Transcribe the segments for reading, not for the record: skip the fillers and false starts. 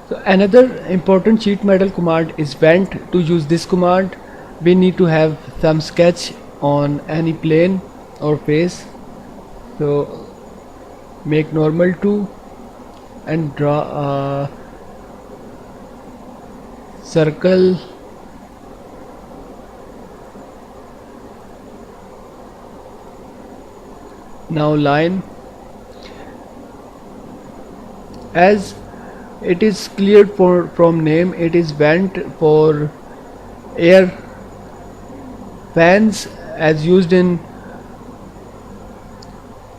So another important sheet metal command is vent. To use this command, we need to have some sketch on any plane or face. So make normal to and draw a circle. Now line. As it is cleared from name, it is vent for air fans as used in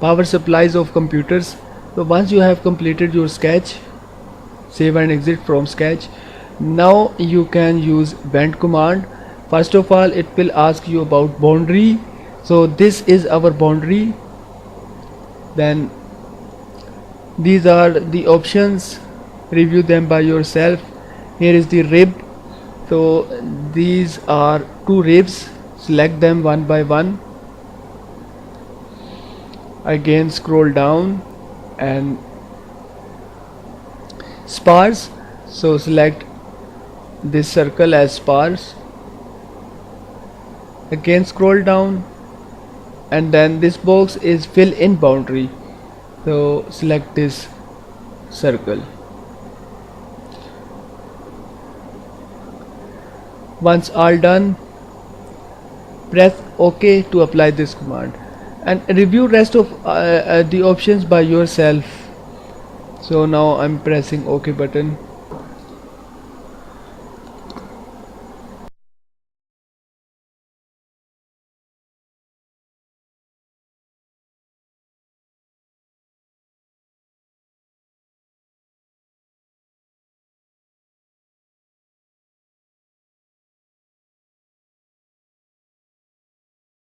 power supplies of computers. So once you have completed your sketch, save and exit from sketch. Now you can use vent command. First of all, it will ask you about boundary. So this is our boundary. Then these are the options, review them by yourself. Here is the rib. So these are two ribs, select them one by one. Again scroll down and spars, so select this circle as spars. Again scroll down, and then this box is fill in boundary, so select this circle. Once all done, press OK to apply this command and review rest of the options by yourself. So now I'm pressing OK button.